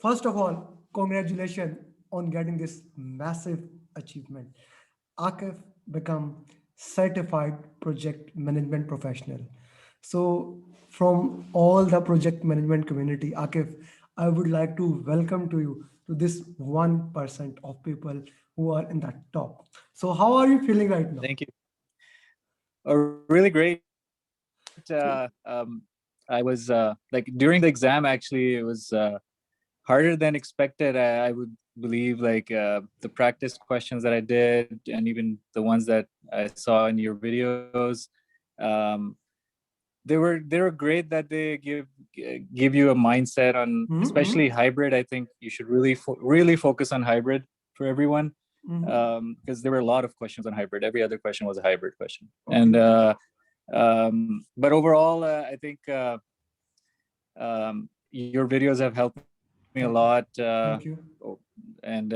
First of all, congratulations on getting this massive achievement. Akif become certified project management professional. So from all the project management community, Akif, I would like to welcome to you to this 1% of people who are in the top. So how are you feeling right now? Thank you. Really great. So, I was like during the exam, actually, it was harder than expected. I would believe like the practice questions that I did, and even the ones that I saw in your videos, um, they were great. That they give you a mindset on, mhm, especially hybrid. I think you should really focus on hybrid for everyone, mhm. because there were a lot of questions on hybrid. Every other question was a hybrid question, and Okay. but overall, I think your videos have helped me a lot, Thank you. and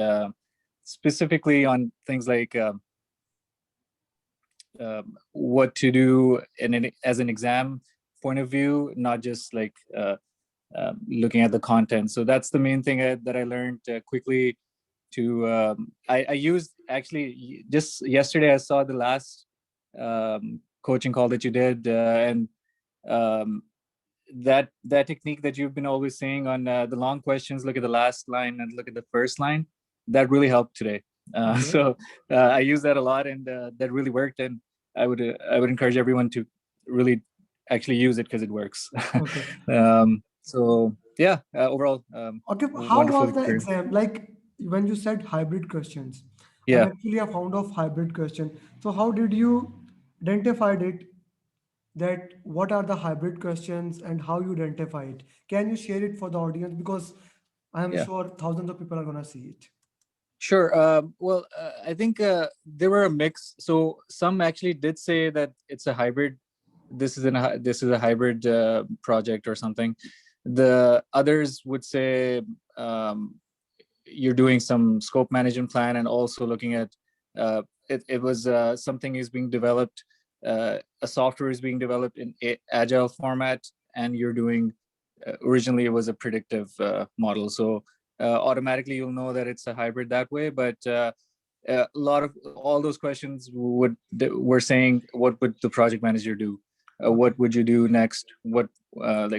specifically on things like what to do as an exam point of view, not just like looking at the content. So that's the main thing that I learned quickly. I used, actually, just yesterday I saw the last coaching call that you did, and um, that technique that you've been always saying on the long questions, look at the last line and look at the first line, that really helped today. Okay. So I use that a lot, and that really worked. And I would encourage everyone to really actually use it because it works. Okay. So yeah, overall, Okay, how wonderful was the experience. exam? Like when you said hybrid questions, I'm Yeah. actually a founder of hybrid question. So how did you identified it that what are the hybrid questions and how you identify it? Can you share it for the audience? Because I am Yeah. sure thousands of people are gonna see it. Sure. Well, I think there were a mix. So some actually did say that it's a hybrid. This is a hybrid project or something. The others would say um, you're doing some scope management plan, and also looking at it was something is being developed. A software is being developed in agile format, and you're doing originally it was a predictive model. So automatically you'll know that it's a hybrid that way. But a lot of all those questions were saying, what would the project manager do? Okay. What would you do next? Like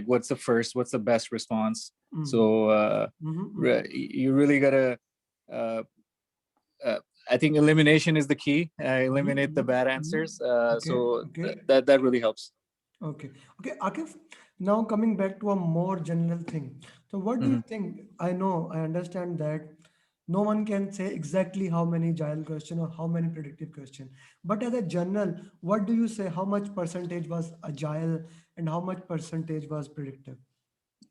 what's the first? What's the best response? Mm-hmm. So Mm-hmm. you really gotta. Uh, uh, I think elimination is the key. Mm-hmm. Eliminate the bad Mm-hmm. answers. Okay. So Okay. that really helps. Okay. Okay, Akif, now coming back to a more general thing. So what do you Mm-hmm. think? I know, I understand that no one can say exactly how many agile question or how many predictive question. But as a general, what do you say? How much percentage was agile and how much percentage was predictive?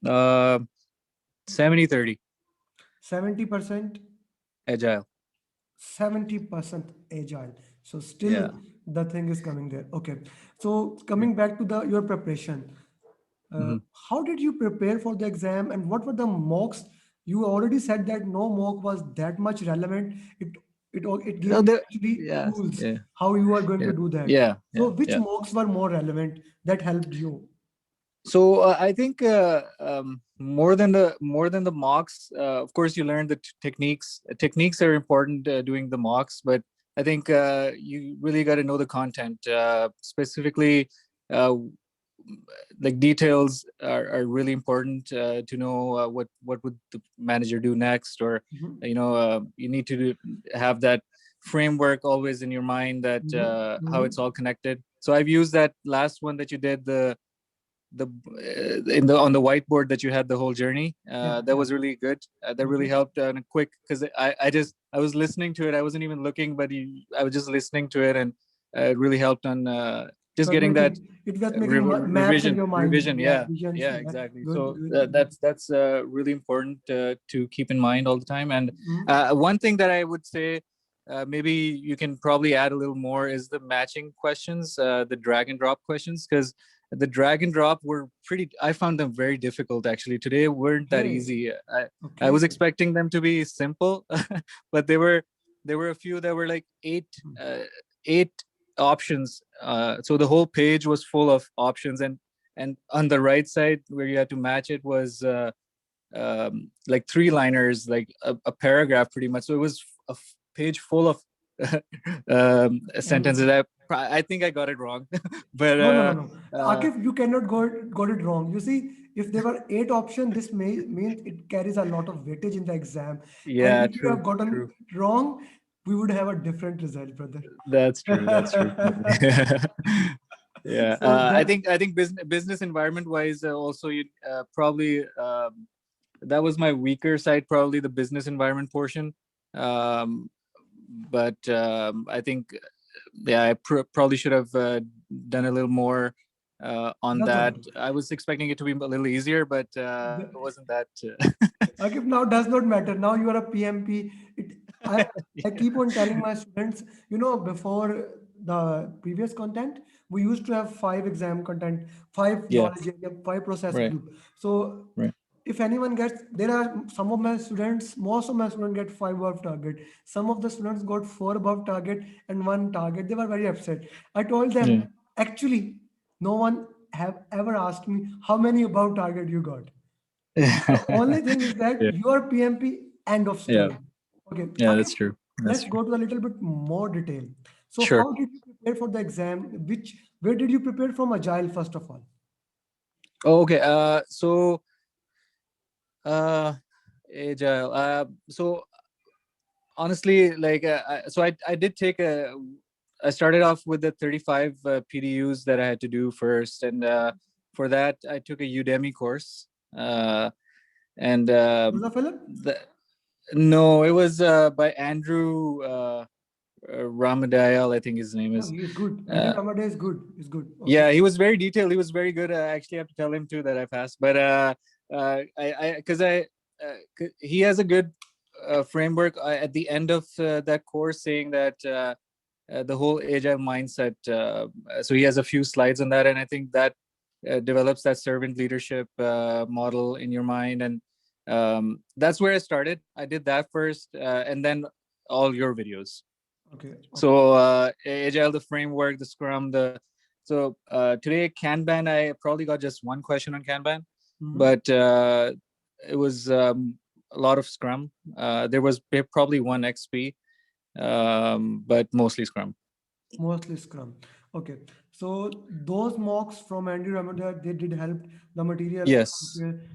Uh, 70-30 70%, agile. 70% agile. So still Yeah. the thing is coming there. Okay. So Yeah. coming back to the your preparation. Mm-hmm. How did you prepare for the exam and what were the mocks? You already said that no mock was that much relevant. It gave No, you there. actually Yeah. tools Yeah. how you are going Yeah. to do that. Yeah. So Yeah. which Yeah. mocks were more relevant that helped you? So I think more than the mocks, of course, you learn the techniques. Techniques are important doing the mocks, but I think you really got to know the content. Specifically, uh, like details are really important to know what would the manager do next, or Mhm, you need to have that framework always in your mind, that mhm, how mhm. it's all connected. So I've used that last one that you did, the in the on the whiteboard that you had the whole journey. Yeah, That yeah. was really good. That really Okay. helped, and quick, because I was listening to it. I wasn't even looking, but I was just listening to it, and it really helped on It just was getting that making maps in your mind. revision. Yeah, Yeah, visions. yeah, Yeah. exactly. Good, So good, good. that's really important to keep in mind all the time. And Mhm. one thing that I would say, maybe you can probably add a little more, is the matching questions, the drag and drop questions, because the drag and drop were pretty, I found them very difficult, actually. Today weren't that Okay. easy. I Okay. was expecting them to be simple, but there were a few that were like eight options. So the whole page was full of options, and on the right side where you had to match it was like 3-liners, like a paragraph pretty much. So it was a page full of sentences. And I think I got it wrong, but no, no, no, no. Akif, you cannot got it wrong. You see, if there were 8 options, this means it carries a lot of weightage in the exam. And yeah, if you true, have gotten true. it wrong, we would have a different result, brother. That's true. That's true. Yeah, So I think business environment wise, also you probably that was my weaker side, probably the business environment portion. Um, but I think, yeah, I probably should have done a little more on that's that. okay. I was expecting it to be a little easier, but it The- wasn't that. Akif, now does not matter. Now you are a PMP. I, I keep on telling my students, before the previous content, we used to have 5 exam content, five Yeah, knowledge area, 5 process right, group. So right. if anyone gets, there are some of my students, most of my students get 5 above target. Some of the students got 4 above target and 1 target. They were very upset. I told Yeah. them, actually, no one have ever asked me how many above target you got. The only thing is that Yeah, your PMP, end of yeah, story. Okay, yeah. okay. That's true. That's Let's true. go to a little bit more detail. So, Sure. how did you prepare for the exam? Where did you prepare from Agile first of all? Oh, okay. Uh, Agile. So honestly, like, I did take a. I started off with the 35 PDUs that I had to do first, and for that I took a Udemy course. And Was that Philip? the, no, it was by Andrew Ramadayal, I think his name Oh, is. he is good. Andrew Uh, Ramade is good. Is good. Okay. yeah, he was very detailed. He was very good. I actually have to tell him too that I passed. But because he has a good framework at the end of that course, saying that the whole agile mindset. So he has a few slides on that, and I think that develops that servant leadership model in your mind, and that's where I started. I did that first, and then all your videos. Okay. Okay. So agile, the framework, the scrum, the so today Kanban, I probably got just one question on Kanban, Mhm. but it was a lot of scrum. There was probably one XP, but mostly scrum. Mostly Scrum. Okay. So those mocks from Andy Ramadal, they did help the material. Yes.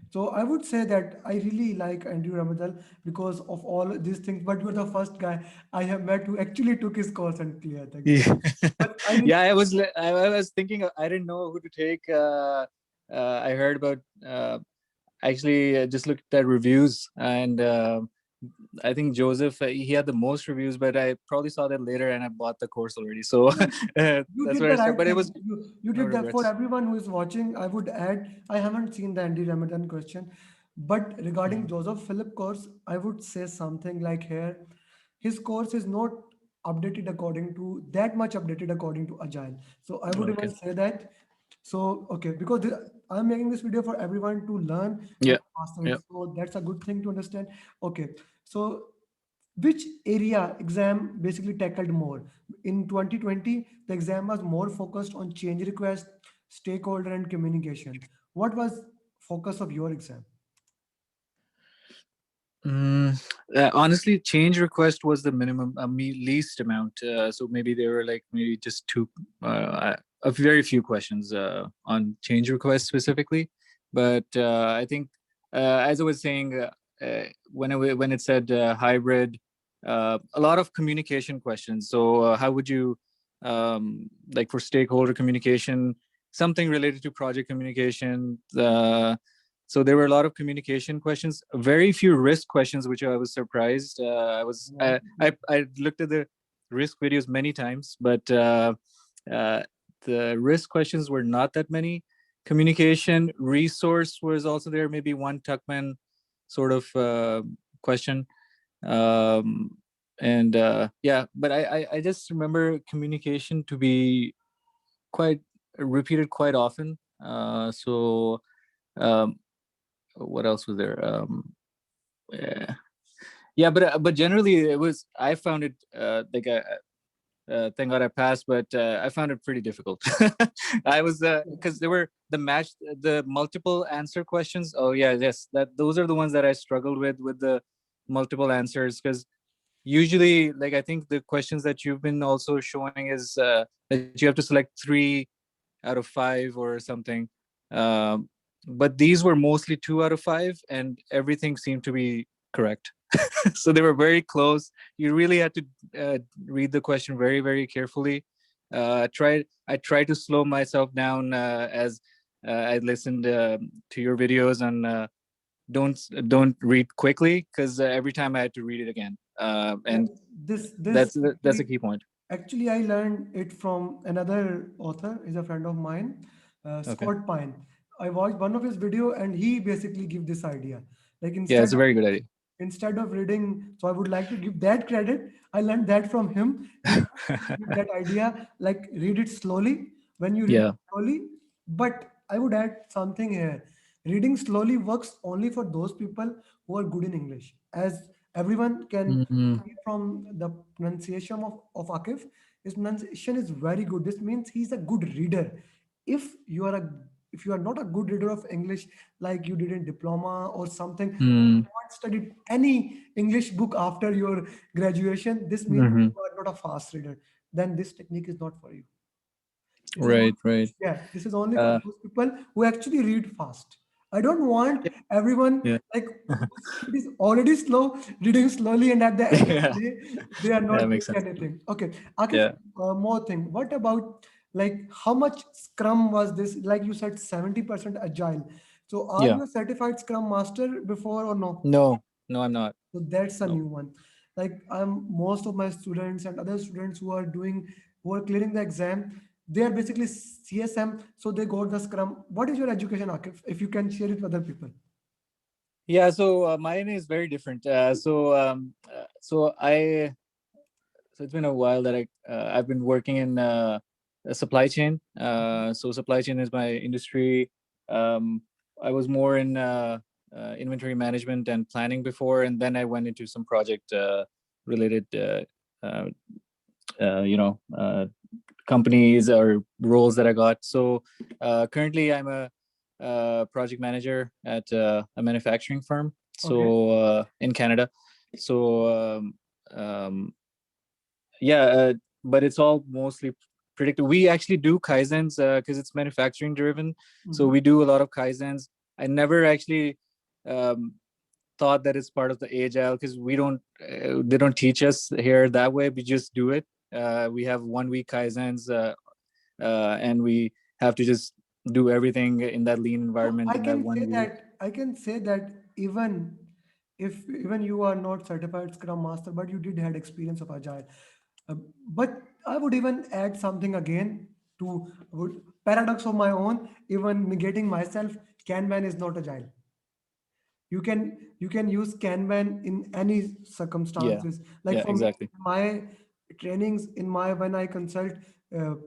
So I would say that I really like Andy Ramadal because of all these things. But you're the first guy I have met who actually took his course and cleared the exam. Yeah. But I really, Yeah, I was thinking, I didn't know who to take. I heard about actually just looked at reviews, and I think Joseph, he had the most reviews, but I probably saw that later and I bought the course already. So no, you that's did where I the started. right But it was thing. You no did that for regrets. everyone who is watching. I would add, I haven't seen the Andy Ramadan question, but regarding Mhm. Joseph Philip course, I would say something like here, his course is not updated according to that much updated according to Agile. So I would even Okay. say that. So okay, because I'm making this video for everyone to learn and Yeah. master it. Yeah. So that's a good thing to understand. Okay, so which area exam basically tackled more? In 2020, the exam was more focused on change request, stakeholder, and communication. What was focus of your exam? Mm, honestly, change request was the minimum, least amount. So maybe there were like maybe just two, a very few questions on change request specifically. But I think, as I was saying, when it said hybrid, a lot of communication questions. So how would you, like for stakeholder communication, something related to project communication? So there were a lot of communication questions, very few risk questions, which I was surprised. I looked at the risk videos many times, but uh, the risk questions were not that many. Communication resource was also there, maybe one Tuckman sort of question. Um, and yeah, but I just remember communication to be quite repeated quite often. So um, what else was there? Yeah, yeah, but generally it was. I found it like thank God I passed, but I found it pretty difficult. I was because there were the multiple answer questions. Oh yeah, yes, that those are the ones that I struggled with the multiple answers, because usually, like, I think the questions that you've been also showing is that you have to select 3 out of 5 or something. Um, but these were mostly 2 out of 5, and everything seemed to be correct. So they were very close. You really had to read the question very, very carefully. I tried to slow myself down as I listened to your videos, and don't read quickly, because every time I had to read it again. Yeah, And this that's a key point. actually I learned it from another author, is a friend of mine, Okay. Scott Pine. I watched one of his video and he basically give this idea. Like Yeah, it's a very good idea. instead of reading, so I would like to give that credit. I learned that from him. He give that idea, like read it slowly. When you read Yeah. slowly, but I would add something here. Reading slowly works only for those people who are good in English, as everyone can Mhm. see from the pronunciation of Akif. His pronunciation is very good. This means he's a good reader. If you are a if you are not a good reader of English, like you did in diploma or something, Mm. not studied any English book after your graduation, this means Mhm. you are not a fast reader. Then this technique is not for you. This is Right, only, right. yeah, this is only for Uh, those people who actually read fast. I don't want yeah. everyone Yeah. like whose speed is already slow, reading slowly, and at the end of Yeah. the day, they are not That makes doing sense. anything. Okay, Akif, Yeah. more thing. What about like how much Scrum was this? Like you said, 70% agile. So are Yeah. you a certified Scrum master before or no? No, no, I'm not. So that's a No. new one. Like I'm most of my students and other students who are clearing the exam, they are basically CSM, so they got the Scrum. What is your education, Akif? If you can share it with other people. Yeah, so mine is very different. So it's been a while that I've been working in a supply chain. So supply chain is my industry. Um, I was more in inventory management and planning before, and then I went into some project related, uh, you know, companies or roles that I got. So currently, I'm a project manager at a manufacturing firm. Okay. So in Canada. So um, yeah, but it's all mostly predictive. We actually do kaizens because it's manufacturing driven. So Mhm. we do a lot of kaizens. I never actually um, thought that it's part of the agile, because we don't they don't teach us here that way. We just do it. We have 1 week kaizens, and we have to just do everything in that lean So environment in that 1 week. I can say that even if even you are not certified Scrum Master, but you did had experience of Agile. Uh, but I would even add something again to would paradox of my own, even negating myself. Kanban is not Agile. You can use Kanban in any Yeah, circumstances. Like yeah, for me, exactly. my trainings in my when I consult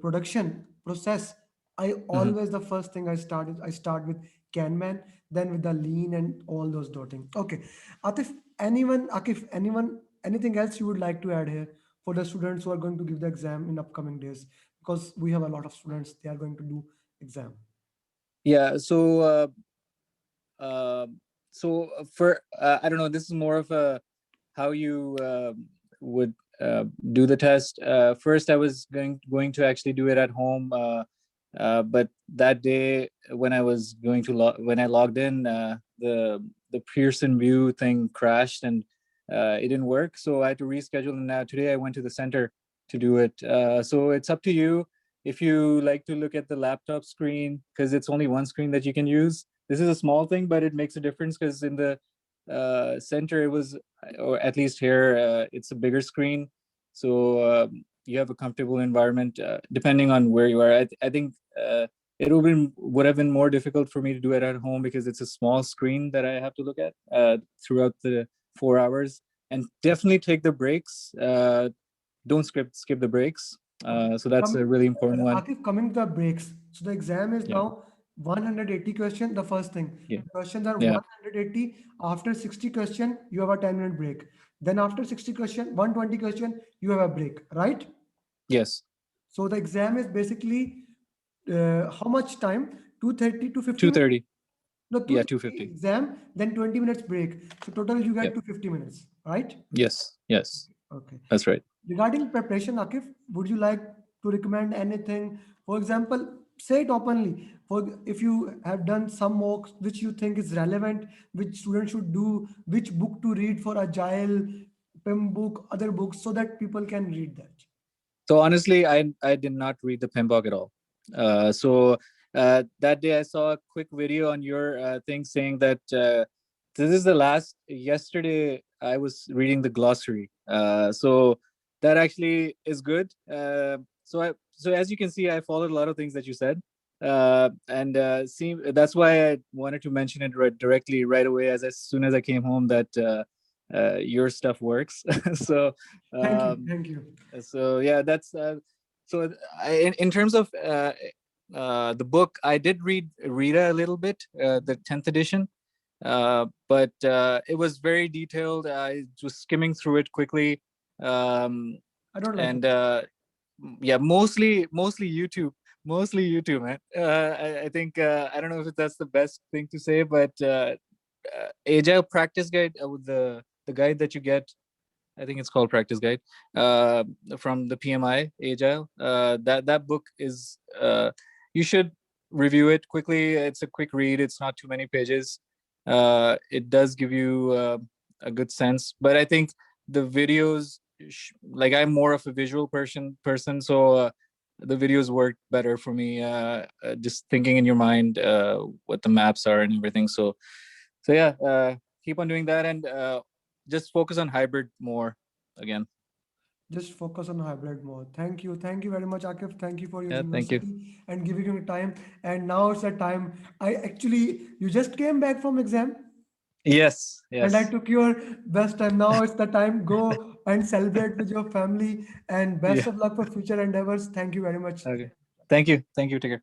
production process, I Hmm. always the first thing I start with Kanban, then with the lean and all those dotting. Okay, Atif, Akif, anything else you would like to add here for the students who are going to give the exam in upcoming days? Because we have a lot of students, they are going to do exam. Yeah. Um, so for I don't know. This is more of a how you would do the test. First, I was going to actually do it at home, but that day when I was going to when I logged in, the Pearson View thing crashed, and it didn't work. So I had to reschedule. And now today I went to the center to do it. So it's up to you if you like to look at the laptop screen, because it's only one screen that you can use. This is a small thing, but it makes a difference, because in the center it was, or at least here, it's a bigger screen, so you have a comfortable environment. Depending on where you are, I think it would have been more difficult for me to do it at home, because it's a small screen that I have to look at throughout the 4 hours. And definitely take the breaks. Don't skip the breaks. Okay. So that's a really important one. Akif, coming to the breaks. So the exam is Yeah, now 180 question. The first thing, yeah, the questions are yeah. 180. After 60 question, you have a 10-minute break. Then after 60 question, 120 question, you have a break, right? Yes. So the exam is basically how much time? 2:30 to 50 minutes? 2:30. No, Yeah, 2:30 2:50. exam, then 20 minutes break. So total you get Yep. 250 minutes, right? Yes. Yes. Okay. That's right. Regarding preparation, Akif, would you like to recommend anything? For example, say it openly. For if you have done some mocks which you think is relevant, which students should do, which book to read for Agile, PIM book, other books, so that people can read that. So honestly, I did not read the PMBOK at all. That day I saw a quick video on your thing saying that this is the last. Yesterday I was reading the glossary. So that actually is good. So as you can see, I followed a lot of things that you said. And see, that's why I wanted to mention it directly right away as soon as I came home that your stuff works. so Thank you. um, Thank you. so yeah, that's in terms of the book, I did read Rita a little bit, the 10th edition, but it was very detailed. I was skimming through it quickly, um, I don't like it. and yeah, mostly YouTube, man. I think I don't know if that's the best thing to say, but Agile practice guide, the guide that you get, I think it's called Practice Guide, uh, from the PMI Agile. That book is you should review it quickly. It's a quick read. It's not too many pages. It does give you a good sense, but I think the videos, like I'm more of a visual person, so the videos work better for me. Just thinking in your mind what the maps are and everything. So yeah, keep on doing that and just focus on hybrid more again. Just focus on hybrid mode. Thank you. Thank you very much, Akif. Thank you for your Yeah, thank you. generosity and giving me time. And now it's the time. I actually, you just came back from exam Yes, and I yes. took your best time. Now it's the time. Go and celebrate with your family and best Yeah. of luck for future endeavors. Thank you very much. Okay. Thank you. Thank you, Tigger.